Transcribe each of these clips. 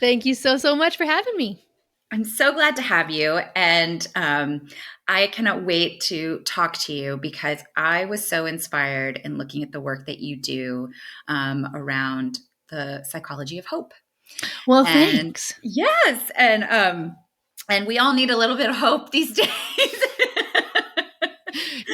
Thank you so much for having me. I'm so glad to have you. And I cannot wait to talk to you because I was so inspired in looking at the work that you do around the psychology of hope. Well, And thanks. yes, and we all need a little bit of hope these days.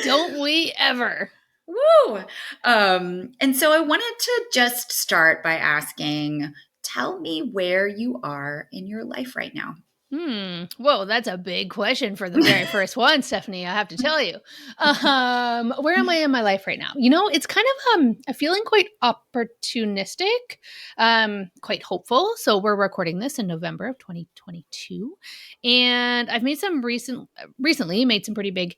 Don't we ever? Woo! And so I wanted to just start by asking, tell me where you are in your life right now. Whoa, that's a big question for the very first one, Stephanie. I have to tell you. Where am I in my life right now? It's kind of a feeling quite opportunistic, quite hopeful. So we're recording this in November of 2022, and I've made some recently made some pretty big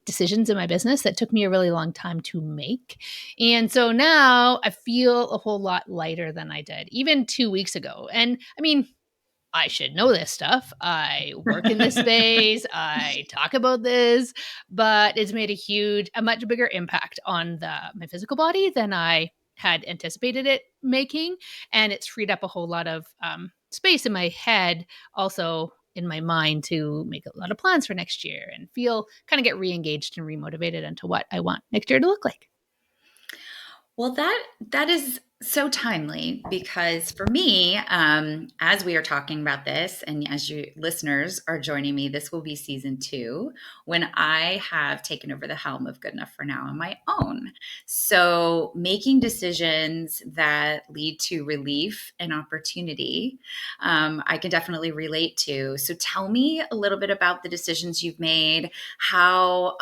decisions in my business that took me a really long time to make, and so now I feel a whole lot lighter than I did even 2 weeks ago. And I mean, I should know this stuff. I work in this space. I talk about this, but it's made a much bigger impact on my physical body than I had anticipated it making, and it's freed up a whole lot of space in my head, also in my mind, to make a lot of plans for next year and kind of get re-engaged and remotivated into what I want next year to look like. Well, that is so timely because for me, as we are talking about this, and as you listeners are joining me, this will be season 2 when I have taken over the helm of Good Enough for Now on my own. So, making decisions that lead to relief and opportunity, I can definitely relate to. So, tell me a little bit about the decisions you've made, how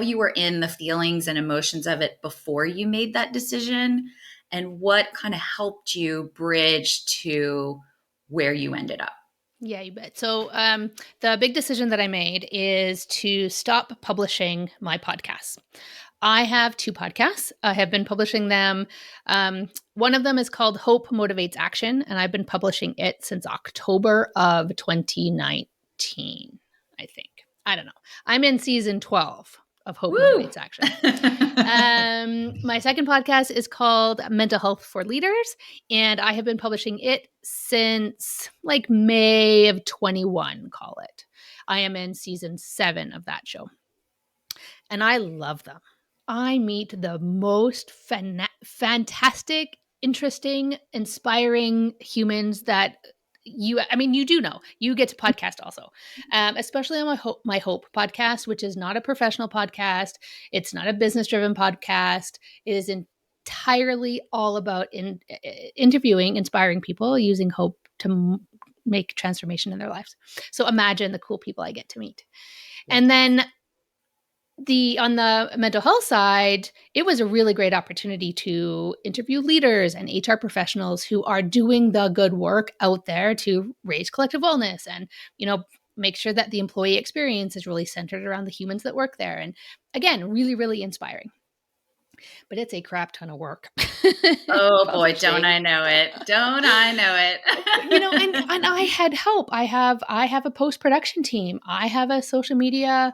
you were in the feelings and emotions of it before you made that decision, and what kind of helped you bridge to where you ended up. Yeah, you bet. So, the big decision that I made is to stop publishing my podcasts. I have 2 podcasts. I have been publishing them. One of them is called Hope Motivates Action, and I've been publishing it since October of 2019, I think. I don't know. I'm in season 12 of Hope Woo! Motivates Action. My second podcast is called Mental Health for Leaders, and I have been publishing it since like May of 21, call it. I am in season 7 of that show, and I love them. I meet the most fantastic, interesting, inspiring humans that you do know. You get to podcast also, especially on my Hope podcast, which is not a professional podcast. It's not a business driven podcast. It is entirely all about interviewing inspiring people using hope to make transformation in their lives. So imagine the cool people I get to meet. Yeah. And then on the mental health side, it was a really great opportunity to interview leaders and HR professionals who are doing the good work out there to raise collective wellness and, make sure that the employee experience is really centered around the humans that work there. And again, really, really inspiring. But it's a crap ton of work. Oh boy, don't I know it. Don't I know it. And I had help. I have a post-production team. I have a social media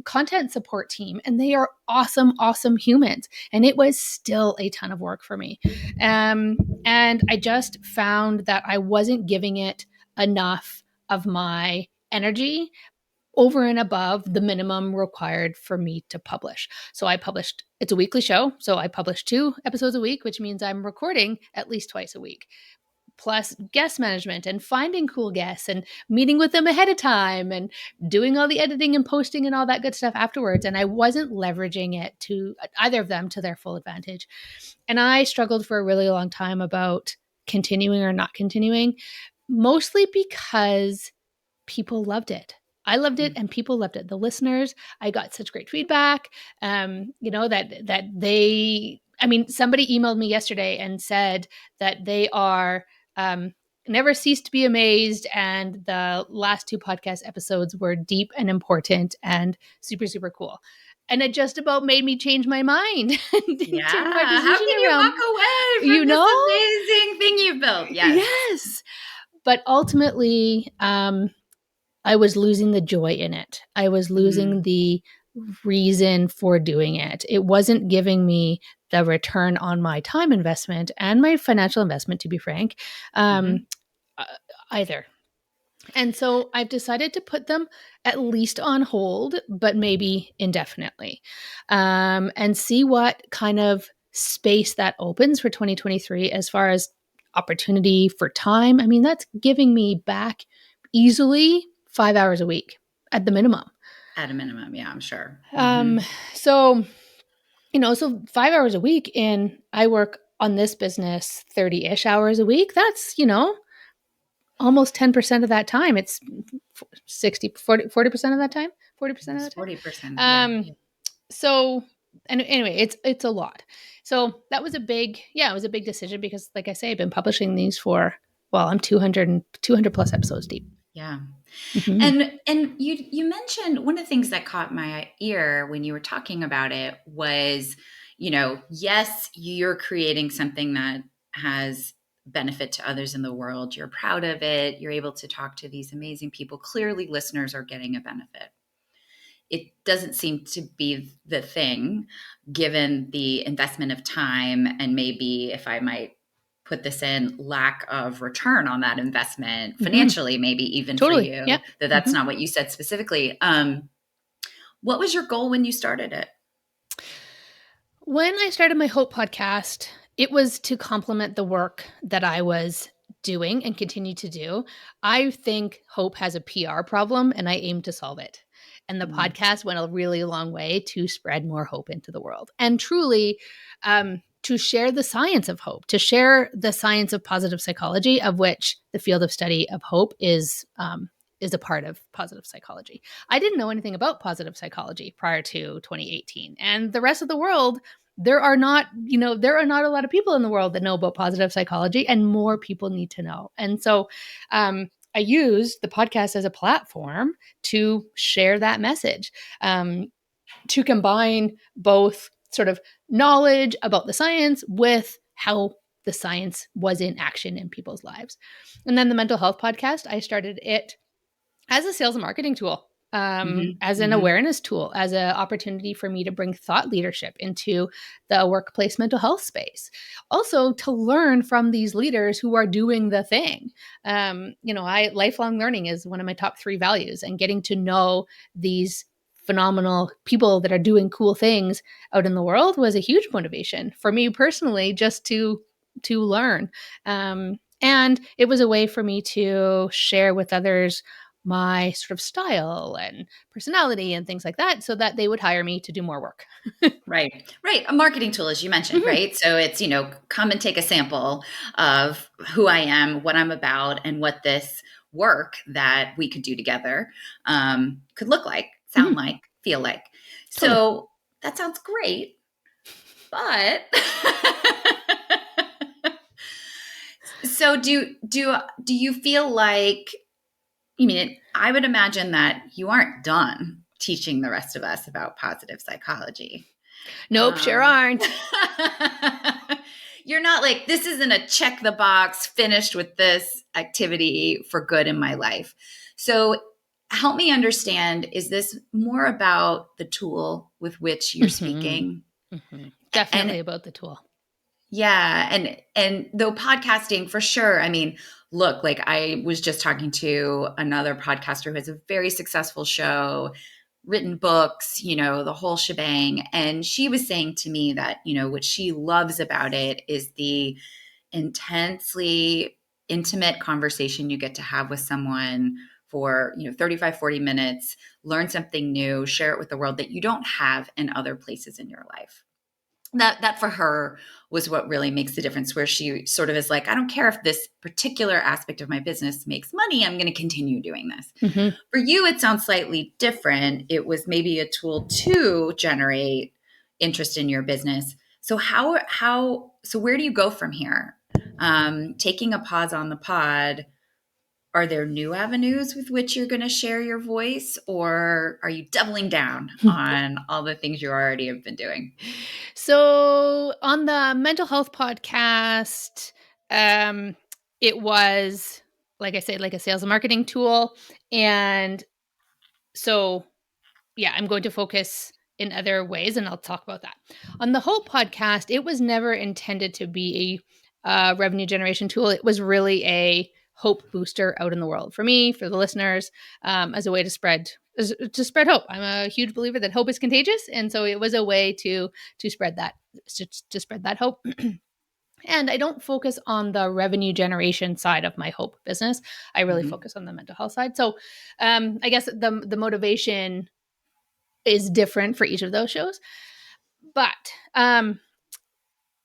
content support team, and they are awesome humans. And it was still a ton of work for me. And I just found that I wasn't giving it enough of my energy over and above the minimum required for me to publish. So it's a weekly show. So I publish 2 episodes a week, which means I'm recording at least twice a week, plus guest management and finding cool guests and meeting with them ahead of time and doing all the editing and posting and all that good stuff afterwards. And I wasn't leveraging it to either of them to their full advantage. And I struggled for a really long time about continuing or not continuing, mostly because people loved it. I loved it and people loved it. The listeners, I got such great feedback. That they, somebody emailed me yesterday and said that they are never ceased to be amazed, and the last 2 podcast episodes were deep and important and super, super cool. And it just about made me change my mind and Yeah. turn my How decision can you around. walk away from this amazing thing you've built? Yes. Yes. But ultimately, I was losing the joy in it. I was losing the reason for doing it. It wasn't giving me the return on my time investment and my financial investment, to be frank, Hmm. um, uh, either. And so I've decided to put them at least on hold, but maybe indefinitely, and see what kind of space that opens for 2023 as far as opportunity for time. I mean, that's giving me back easily 5 hours a week at the minimum. At a minimum, yeah, I'm sure. Hmm. Um, so, so 5 hours a week, and I work on this business 30 ish hours a week. That's, almost 10% of that time. It's 40% of that time, 40% of It's that time. 40%. Yeah. Um, so, and anyway, it's a lot. So that was it was a big decision because, like I say, I've been publishing these for, well, I'm 200 plus episodes deep. Yeah. Mm-hmm. And you mentioned one of the things that caught my ear when you were talking about it was, yes, you're creating something that has benefit to others in the world. You're proud of it. You're able to talk to these amazing people. Clearly, listeners are getting a benefit. It doesn't seem to be the thing, given the investment of time and maybe, if I might put this in, lack of return on that investment Mm-hmm. financially, maybe even for Totally. Yeah. you, though that's Mm-hmm. not what you said specifically. What was your goal when you started it? When I started my Hope podcast, it was to complement the work that I was doing and continue to do. I think Hope has a PR problem and I aim to solve it. And the Mm, podcast went a really long way to spread more hope into the world and truly to share the science of hope, to share the science of positive psychology, of which the field of study of hope is a part of positive psychology. I didn't know anything about positive psychology prior to 2018, and the rest of the world, there are not a lot of people in the world that know about positive psychology, and more people need to know. And so I used the podcast as a platform to share that message, to combine both sort of knowledge about the science with how the science was in action in people's lives. And then the mental health podcast, I started it as a sales and marketing tool, hmm as an hmm awareness tool, as an opportunity for me to bring thought leadership into the workplace mental health space. Also, to learn from these leaders who are doing the thing. Lifelong learning is one of my top 3 values, and getting to know these phenomenal people that are doing cool things out in the world was a huge motivation for me personally, just to learn. And it was a way for me to share with others my sort of style and personality and things like that so that they would hire me to do more work. Right, right. A marketing tool, as you mentioned, Mm-hmm. right? So it's, come and take a sample of who I am, what I'm about, and what this work that we could do together could look like, sound Mm-hmm. like, feel like. Totally. So that sounds great, but so do you feel like, I would imagine that you aren't done teaching the rest of us about positive psychology. Nope, sure Um, aren't. you're not like, this isn't a check the box, finished with this activity for good in my life. So help me understand, is this more about the tool with which you're Mm-hmm. speaking? Mm-hmm. And Definitely about the tool. yeah, and though podcasting for sure, look, like I was just talking to another podcaster who has a very successful show, written books, the whole shebang. And she was saying to me that, what she loves about it is the intensely intimate conversation you get to have with someone for, 35, 40 minutes, learn something new, share it with the world that you don't have in other places in your life. That for her was what really makes the difference, where she sort of is like, I don't care if this particular aspect of my business makes money, I'm going to continue doing this. Mm-hmm. For you, it sounds slightly different. It was maybe a tool to generate interest in your business. So so where do you go from here? Taking a pause on the pod, are there new avenues with which you're going to share your voice, or are you doubling down on all the things you already have been doing? So on the mental health podcast, um, it was, like I said, like a sales and marketing tool. And so, yeah, I'm going to focus in other ways, and I'll talk about that. On the Hope podcast, it was never intended to be a revenue generation tool. It was really a hope booster out in the world for me, for the listeners, as a way to spread hope. I'm a huge believer that hope is contagious, and so it was a way to spread that hope. And I don't focus on the revenue generation side of my hope business. I really Mhm. focus on the mental health side. So I guess the motivation is different for each of those shows, but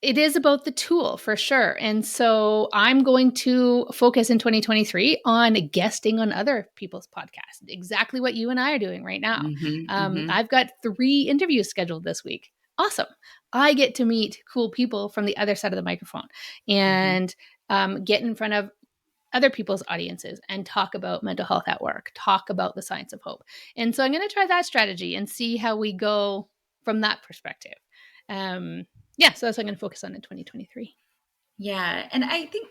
it is about the tool for sure. And so I'm going to focus in 2023 on guesting on other people's podcasts, exactly what you and I are doing right now. Mhm. Mhm. I've got 3 interviews scheduled this week. Awesome. I get to meet cool people from the other side of the microphone Mhm. and get in front of other people's audiences and talk about mental health at work, talk about the science of hope. And so I'm going to try that strategy and see how we go from that perspective. Yeah, so that's what I'm going to focus on in 2023. Yeah. And I think,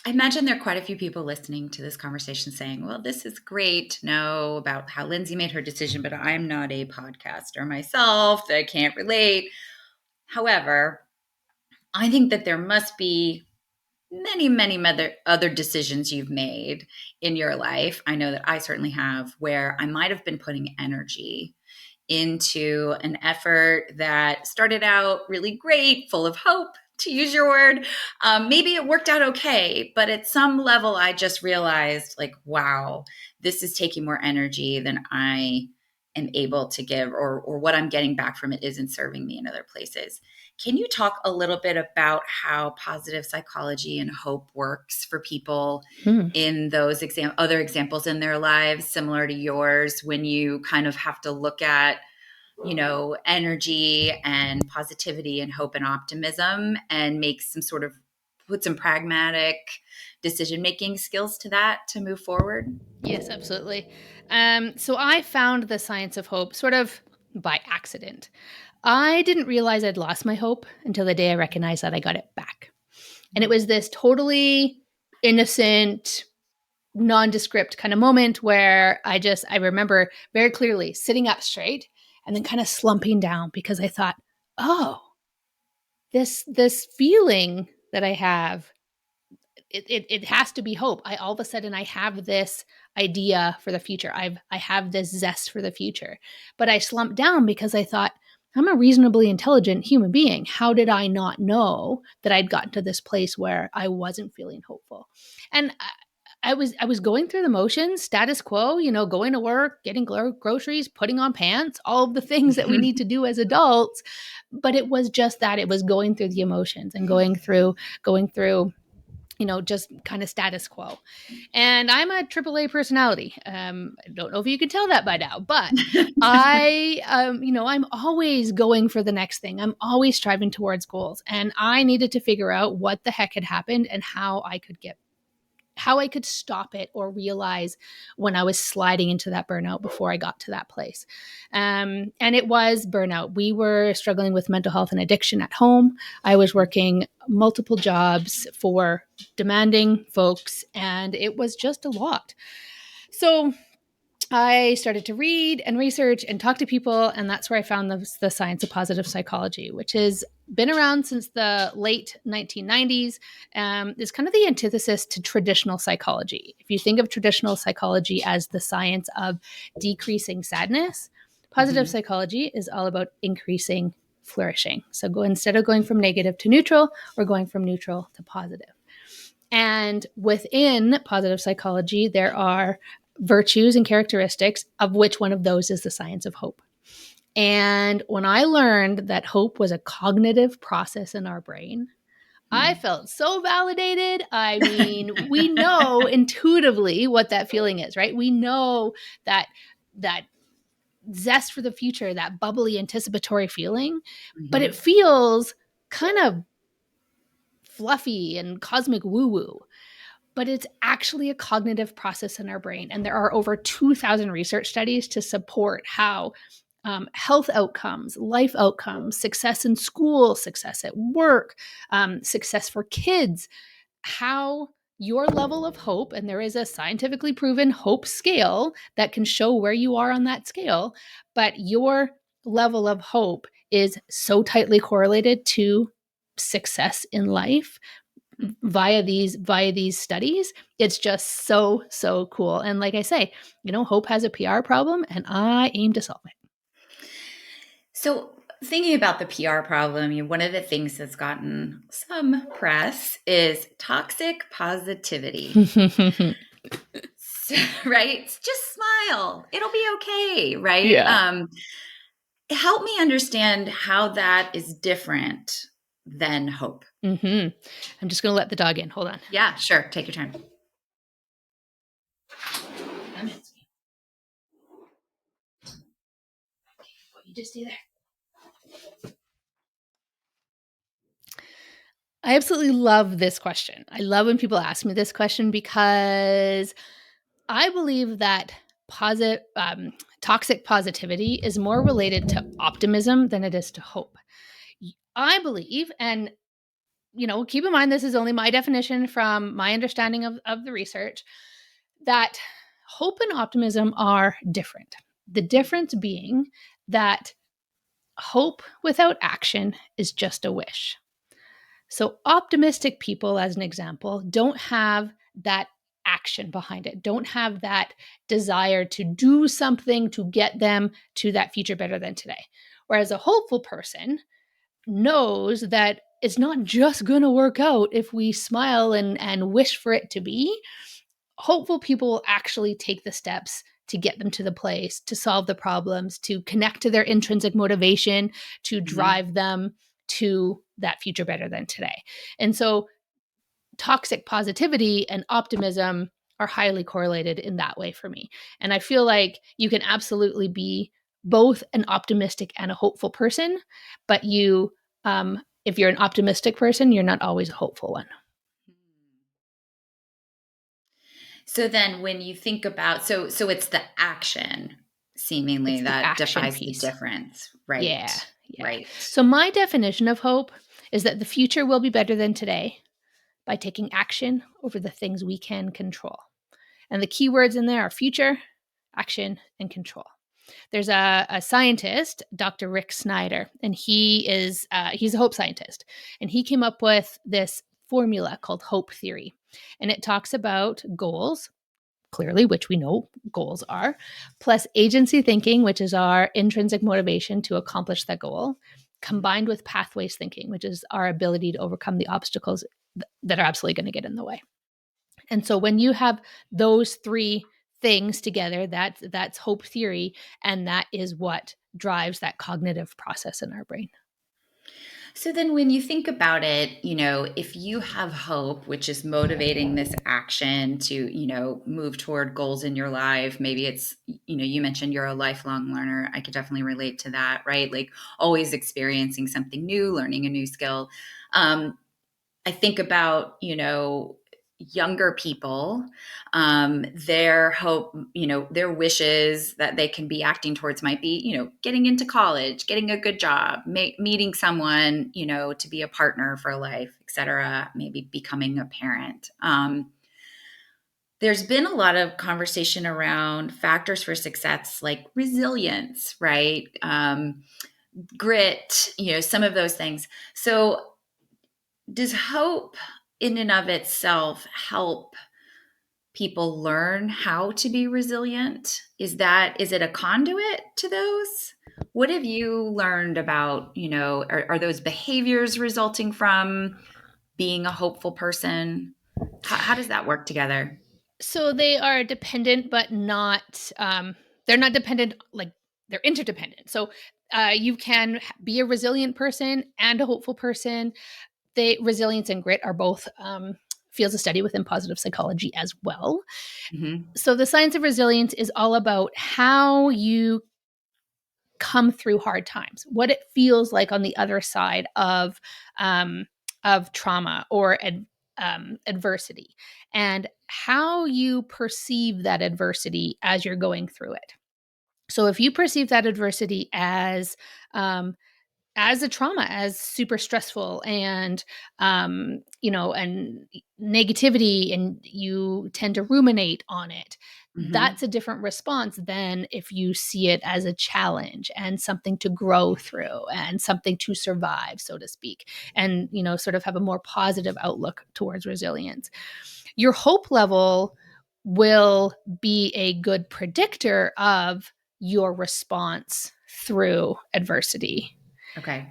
I imagine there are quite a few people listening to this conversation saying, well, this is great to know about how Lindsay made her decision, but I'm not a podcaster myself. I can't relate. However, I think that there must be many, many other decisions you've made in your life. I know that I certainly have, where I might have been putting energy into an effort that started out really great, full of hope, to use your word. Maybe it worked out okay, but at some level, I just realized, like, wow, this is taking more energy than I am able to give, or what I'm getting back from it isn't serving me in other places. Can you talk a little bit about how positive psychology and hope works for people Hmm. in those other examples in their lives, similar to yours, when you kind of have to look at, energy and positivity and hope and optimism and make some sort of put some pragmatic decision making skills to that to move forward? Yes, absolutely. So I found the science of hope sort of by accident. I didn't realize I'd lost my hope until the day I recognized that I got it back. And it was this totally innocent, nondescript kind of moment where I remember very clearly sitting up straight and then kind of slumping down because I thought, oh, this feeling that I have, it has to be hope. I all of a sudden I have this idea for the future. I have this zest for the future. But I slumped down because I thought, I'm a reasonably intelligent human being. How did I not know that I'd gotten to this place where I wasn't feeling hopeful? And I was going through the motions, status quo, going to work, getting groceries, putting on pants, all of the things that we need to do as adults. But it was just that it was going through the emotions and going through just kind of status quo. And I'm a AAA personality. I don't know if you can tell that by now, but I'm always going for the next thing. I'm always striving towards goals. And I needed to figure out what the heck had happened and how I could stop it or realize when I was sliding into that burnout before I got to that place. And it was burnout. We were struggling with mental health and addiction at home. I was working multiple jobs for demanding folks, and it was just a lot. So I started to read and research and talk to people, and that's where I found the science of positive psychology, which has been around since the late 1990s. Is kind of the antithesis to traditional psychology. If you think of traditional psychology as the science of decreasing sadness, positive Mhm. psychology is all about increasing flourishing. So instead of going from negative to neutral, we're going from neutral to positive. And within positive psychology, there are virtues and characteristics, of which one of those is the science of hope. And when I learned that hope was a cognitive process in our brain, I Mm. felt so validated. I mean, we know intuitively what that feeling is, right? We know that zest for the future, that bubbly anticipatory feeling, but it Mhm. feels kind of fluffy and cosmic woo-woo, but it's actually a cognitive process in our brain. And there are over 2,000 research studies to support how health outcomes, life outcomes, success in school, success at work, success for kids, how your level of hope, and there is a scientifically proven hope scale that can show where you are on that scale, but your level of hope is so tightly correlated to success in life via these studies. It's just so cool. And like I say, hope has a PR problem, and I aim to solve So, thinking about the PR problem, one of the things that's gotten some press is toxic positivity. it. Right? Just smile. It'll be okay, right? Yeah. Help me understand how that is different than hope. I'm just going to let the dog in. Hold on. Yeah, sure. Take your time. What you just do there. I absolutely love this question. I love when people ask me this question because I believe that toxic positivity is more related to optimism than it is to hope. I believe, and keep in mind this is only my definition from my understanding of the research, that hope and optimism are different. The difference being that hope without action is just a wish. So, optimistic people, as an example, don't have that action behind it, don't have that desire to do something to get them to that future better than today. Whereas a hopeful person knows that it's not just going to work out if we smile and wish for it to be. Hopeful people will actually take the steps to get them to the place, to solve the problems, to connect to their intrinsic motivation, to drive them to that future better than today. And so toxic positivity and optimism are highly correlated in that way for me. And I feel like you can absolutely be both an optimistic and a hopeful person, but if you're an optimistic person, you're not always a hopeful one. So then when you think about so it's the action seemingly It's the that action defies the piece. difference. Yeah. Right. Yeah. Right. So my definition of hope is that the future will be better than today by taking action over the things we can control. And the key words in there are future, action, and control. There's a scientist, Dr. Rick Snyder, and he's a hope scientist, and he came up with this formula called hope theory, and it talks about goals, clearly, which we know goals are, plus agency thinking, which is our intrinsic motivation to accomplish that goal, combined with pathways thinking, which is our ability to overcome the obstacles that are absolutely going to get in the way. And so when you have those three things together, that's hope theory, and that is what drives that cognitive process in our brain. So then when you think about it, if you have hope, which is motivating this action to, move toward goals in your life, maybe it's, you mentioned you're a lifelong learner. I could definitely relate to that, right? Like always experiencing something new, learning a new skill. I think about, younger people, their hope, their wishes that they can be acting towards might be, getting into college, getting a good job, meeting someone, to be a partner for life, et cetera, maybe becoming a parent. There's been a lot of conversation around factors for success like resilience, right? Grit, some of those things. So does hope in and of itself help people learn how to be resilient? Is it a conduit to those? What have you learned about, are those behaviors resulting from being a hopeful person? How does that work together? So they are dependent, but not, they're not dependent, like they're interdependent. So you can be a resilient person and a hopeful person. Resilience and grit are both fields of study within positive psychology as well. Mm-hmm. So the science of resilience is all about how you come through hard times, what it feels like on the other side of trauma or adversity, and how you perceive that adversity as you're going through it. So if you perceive that adversity as a trauma, as super stressful and, and negativity, and you tend to ruminate on it. Hmm. That's a different response than if you see it as a challenge and something to grow through and something to survive, so to speak, and, sort of have a more positive outlook towards resilience. Your hope level will be a good predictor of your response through adversity, Okay.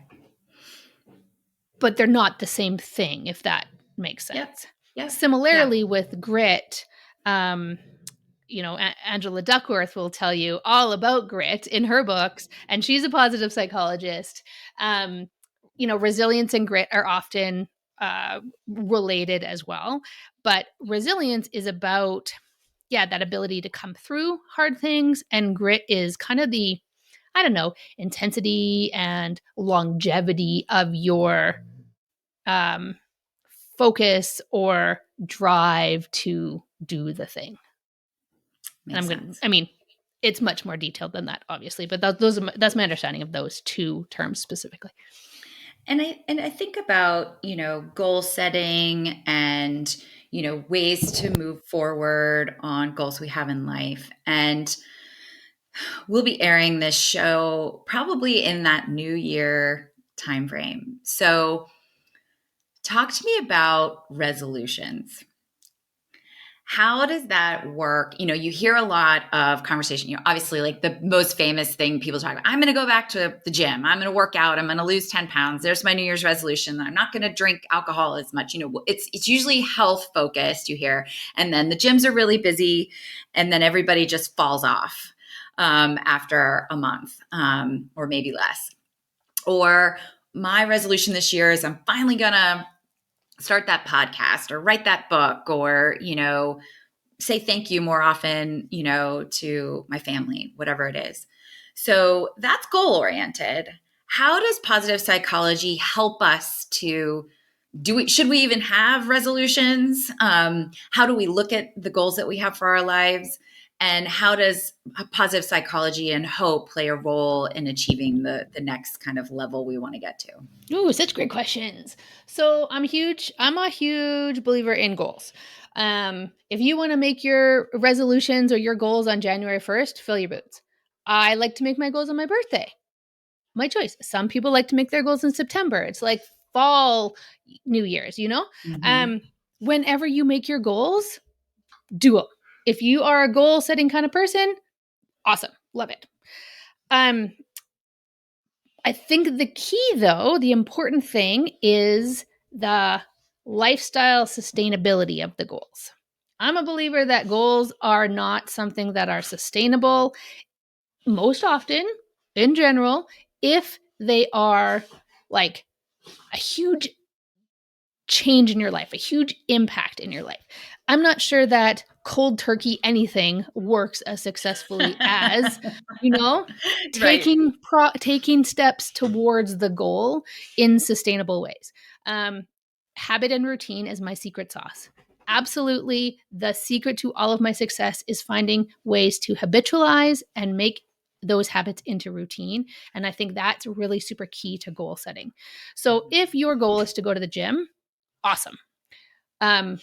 but they're not the same thing, if that makes Yep. sense. Yep. Yeah. Similarly, with grit, um, Angela Duckworth will tell you all about grit in her books, and she's a positive psychologist. Um, Resilience and grit are often related as well, but resilience is about, that ability to come through hard things, and grit is kind of the, I don't know, intensity and longevity of your um, focus or drive to do the thing. And Makes sense. it's much more detailed than that, obviously, but that's my understanding of those two terms specifically. And I think about, goal setting and, ways to move forward on goals we have in life. And we'll be airing this show probably in that new year timeframe. So talk to me about resolutions. How does that work? You hear a lot of conversation. Obviously, like the most famous thing people talk about, I'm going to go back to the gym. I'm going to work out. I'm going to lose 10 pounds. There's my New Year's resolution. I'm not going to drink alcohol as much. It's usually health focused, you hear. And then the gyms are really busy. And then everybody just falls off after a month or maybe less. Or my resolution this year is I'm finally going to start that podcast or write that book or, say thank you more often, to my family, whatever it is. So that's goal oriented. How does positive psychology help us to should we even have resolutions? How do we look at the goals that we have for our lives? And how does positive psychology and hope play a role in achieving the next kind of level we want to get to? Ooh, such great questions. So I'm a huge believer in goals. If you want to make your resolutions or your goals on January 1st, fill your boots. I like to make my goals on my birthday. My choice. Some people like to make their goals in September. It's like fall New Year's, Mm-hmm. Um, whenever you make your goals, do them. If you are a goal setting kind of person, awesome. Love it. Um, I think the key, though, the important thing is the lifestyle sustainability of the goals. I'm a believer that goals are not something that are sustainable most often, in general, if they are like a huge change in your life, a huge impact in your life. I'm not sure that cold turkey anything works as successfully as, you know, Right. taking steps towards the goal in sustainable ways. Um, Habit and routine is my secret sauce. Absolutely, the secret to all of my success is finding ways to habitualize and make those habits into routine. And I think that's really super key to goal setting. So if your goal is to go to the gym, awesome. Um,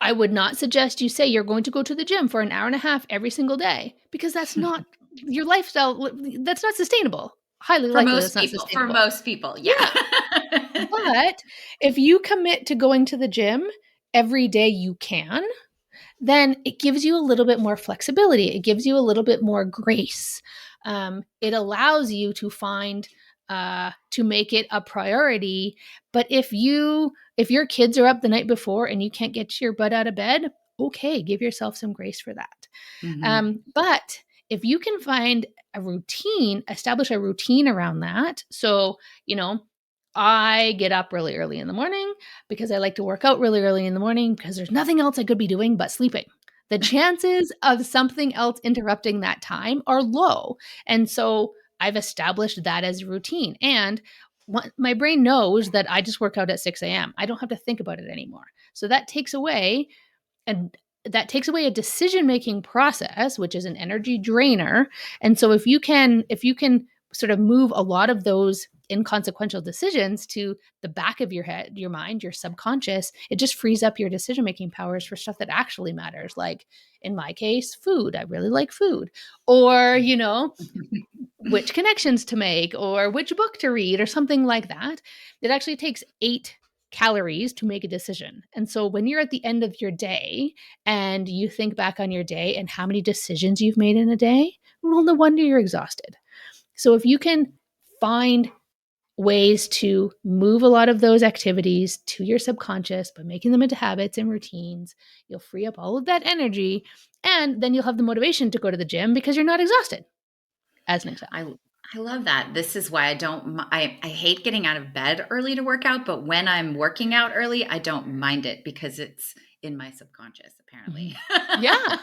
I would not suggest you say you're going to go to the gym for an hour and a half every single day, because that's not your lifestyle. That's not sustainable. Highly For likely most that's not people, for sustainable. most people, yeah. Yeah. But if you commit to going to the gym every day you can, then it gives you a little bit more flexibility. It gives you a little bit more grace. It allows you to to make it a priority. But if your kids are up the night before and you can't get your butt out of bed, okay, give yourself some grace for that. Hmm. But if you can find a routine, establish a routine around that. So, I get up really early in the morning because I like to work out really early in the morning because there's nothing else I could be doing but sleeping. The chances of something else interrupting that time are low. And so I've established that as a routine. And my brain knows that I just work out at 6 a.m. I don't have to think about it anymore. So and that takes away a decision making process, which is an energy drainer. And so if you can sort of move a lot of those inconsequential decisions to the back of your head, your mind, your subconscious, it just frees up your decision making powers for stuff that actually matters. Like in my case, food. I really like food. Or, which connections to make or which book to read or something like that. It actually takes 8 calories to make a decision. And so when you're at the end of your day and you think back on your day and how many decisions you've made in a day, well, no wonder you're exhausted. So if you can find ways to move a lot of those activities to your subconscious by making them into habits and routines, you'll free up all of that energy and then you'll have the motivation to go to the gym because you're not exhausted, as an example. I love that. This is why I hate getting out of bed early to work out, but when I'm working out early, I don't mind it because it's in my subconscious, apparently. Yeah.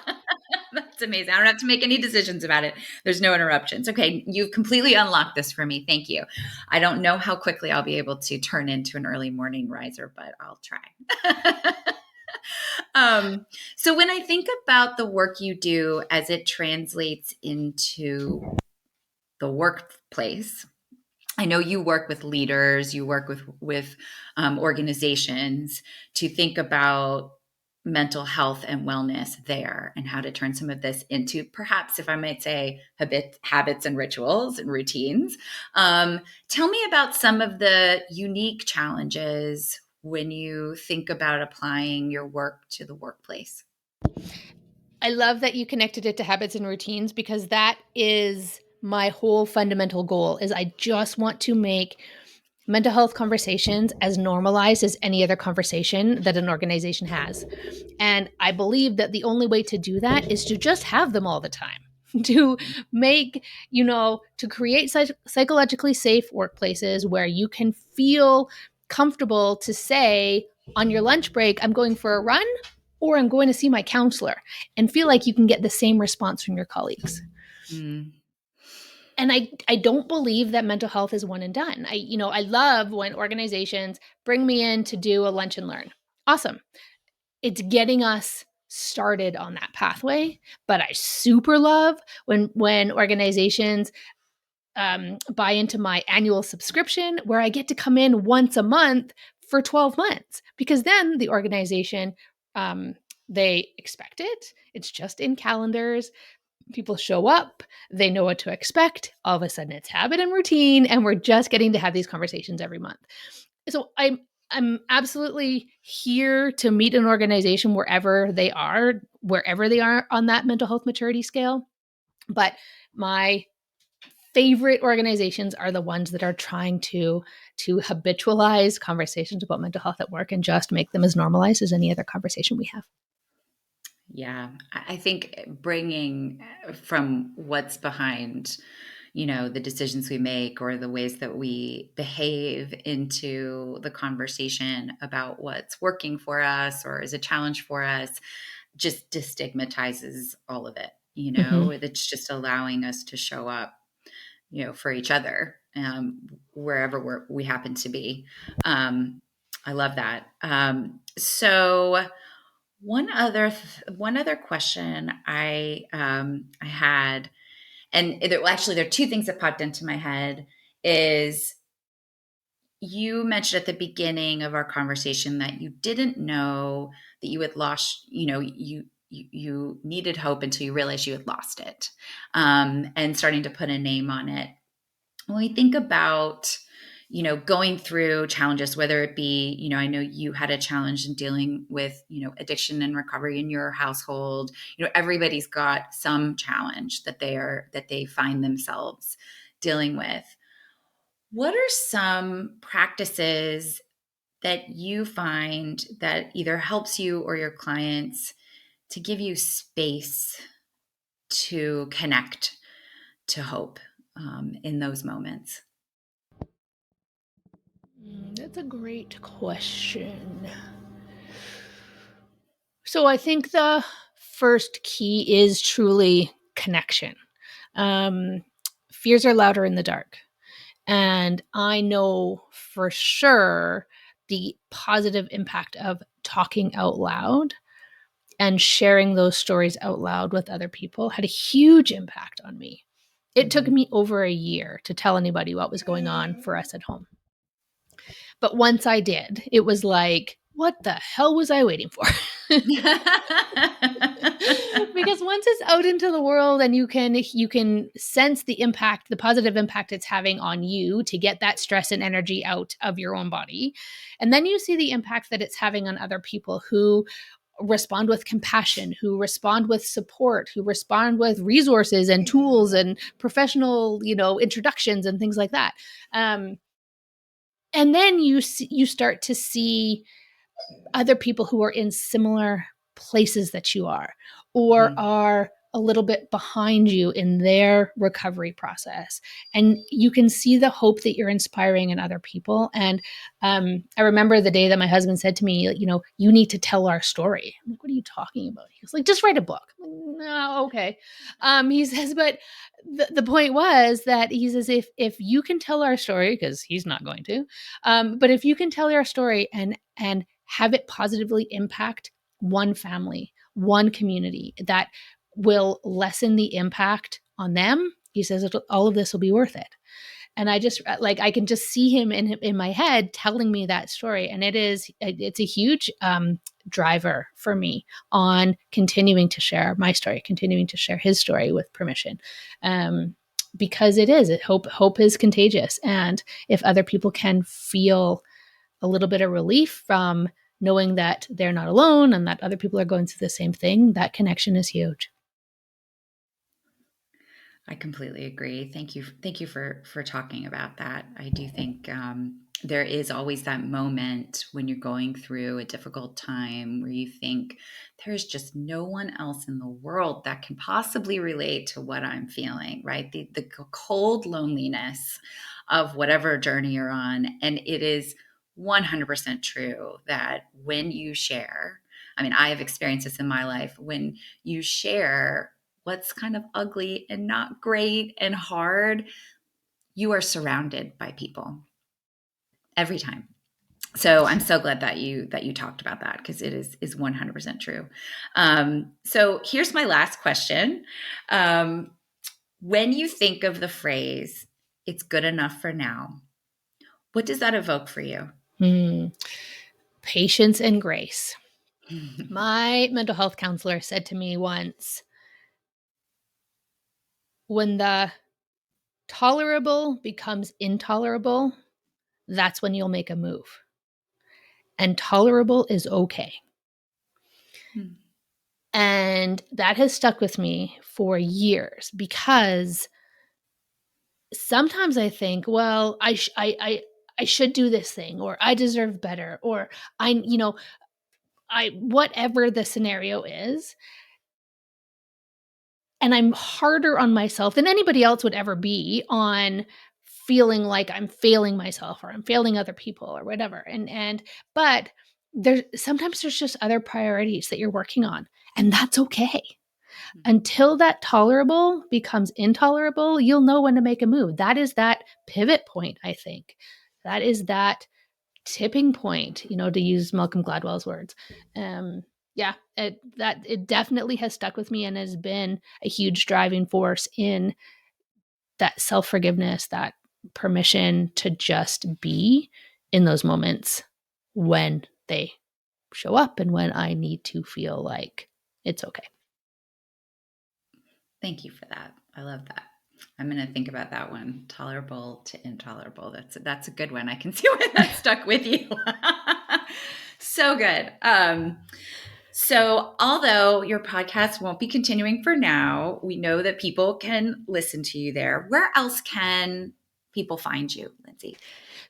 That's amazing. I don't have to make any decisions about it. There's no interruptions. Okay, you've completely unlocked this for me. Thank you. I don't know how quickly I'll be able to turn into an early morning riser, but I'll try. So when I think about the work you do as it translates into the workplace, I know you work with leaders, you work with organizations to think about mental health and wellness there and how to turn some of this into perhaps, if I might say, habits and rituals and routines. Tell me about some of the unique challenges when you think about applying your work to the workplace. I love that you connected it to habits and routines because that is my whole fundamental goal is I just want to make mental health conversations as normalized as any other conversation that an organization has. And I believe that the only way to do that is to just have them all the time. To make, to create psychologically safe workplaces where you can feel comfortable to say on your lunch break, I'm going for a run or I'm going to see my counselor, and feel like you can get the same response from your colleagues. Mm. And I don't believe that mental health is one and done. I love when organizations bring me in to do a lunch and learn. Awesome. It's getting us started on that pathway. But I super love when organizations buy into my annual subscription where I get to come in once a month for 12 months, because then the organization, they expect it. It's just in calendars. People show up, they know what to expect. All of a sudden it's habit and routine, and we're just getting to have these conversations every month. So I'm absolutely here to meet an organization wherever they are on that mental health maturity scale. But my favorite organizations are the ones that are trying to habitualize conversations about mental health at work and just make them as normalized as any other conversation we have. Yeah, I think bringing from what's behind, the decisions we make or the ways that we behave into the conversation about what's working for us or is a challenge for us just destigmatizes all of it. Mm-hmm. It's just allowing us to show up, for each other, wherever we happen to be. I love that. So one other question I had, and actually there are two things that popped into my head. Is you mentioned at the beginning of our conversation that you didn't know that you had lost, you needed hope until you realized you had lost it, and starting to put a name on it. When we think about, going through challenges, whether it be, I know you had a challenge in dealing with, addiction and recovery in your household. Everybody's got some challenge that they find themselves dealing with. What are some practices that you find that either helps you or your clients to give you space to connect to hope, in those moments? That's a great question. So I think the first key is truly connection. Um, Fears are louder in the dark. And I know for sure the positive impact of talking out loud and sharing those stories out loud with other people had a huge impact on me. It took me over a year to tell anybody what was going on for us at home. But once I did, it was like, what the hell was I waiting for? Because once it's out into the world and you can sense the impact, the positive impact it's having on you to get that stress and energy out of your own body. And then you see the impact that it's having on other people who respond with compassion, who respond with support, who respond with resources and tools and professional, introductions and things like that. And then you start to see other people who are in similar places that you are, or are a little bit behind you in their recovery process. And you can see the hope that you're inspiring in other people. And I remember the day that my husband said to me, you need to tell our story. I'm like, what are you talking about? He was like, just write a book. I'm like, no, okay. He says, but the point was that he says, if you can tell our story, because he's not going to, but if you can tell our story and have it positively impact one family, one community, that will lessen the impact on them, he says all of this will be worth it. And I just I can just see him in my head telling me that story. And it's a huge driver for me on continuing to share my story, continuing to share his story with permission. Because hope is contagious. And if other people can feel a little bit of relief from knowing that they're not alone and that other people are going through the same thing, that connection is huge. I completely agree. Thank you. Thank you for talking about that. I do think there is always that moment when you're going through a difficult time where you think there's just no one else in the world that can possibly relate to what I'm feeling, right? The cold loneliness of whatever journey you're on. And it is 100% true that when you share, I mean, I have experienced this in my life, when you share what's kind of ugly and not great and hard, you are surrounded by people every time. So I'm so glad that you talked about that, because it is 100% true. So here's my last question. When you think of the phrase, it's good enough for now, what does that evoke for you? Patience and grace. My mental health counselor said to me once, when the tolerable becomes intolerable, that's when you'll make a move. And tolerable is okay. And that has stuck with me for years, because sometimes I think, well, I should do this thing, or I deserve better, or whatever the scenario is. And I'm harder on myself than anybody else would ever be on feeling like I'm failing myself or I'm failing other people or whatever. But sometimes there's just other priorities that you're working on, and that's okay. Until that tolerable becomes intolerable, you'll know when to make a move. That is that pivot point, I think. That is that tipping point, to use Malcolm Gladwell's words. It definitely has stuck with me and has been a huge driving force in that self-forgiveness, that permission to just be in those moments when they show up and when I need to feel like it's okay. Thank you for that. I love that. I'm going to think about that one. Tolerable to intolerable. That's a good one. I can see why that stuck with you. So good. So although your podcast won't be continuing for now, we know that people can listen to you there. Where else can people find you, Lindsay?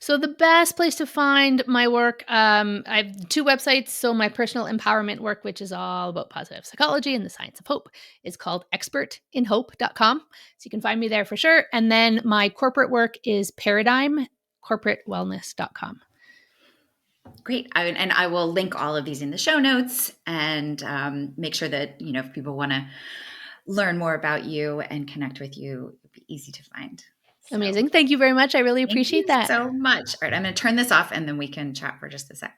So the best place to find my work, I have 2 websites. So my personal empowerment work, which is all about positive psychology and the science of hope, is called expertinhope.com. So you can find me there for sure. And then my corporate work is paradigmcorporatewellness.com. Great. And I will link all of these in the show notes, and make sure that, if people want to learn more about you and connect with you, it'll be easy to find. Amazing. Thank you very much. I really appreciate that. Thank you so much. All right. I'm going to turn this off and then we can chat for just a sec.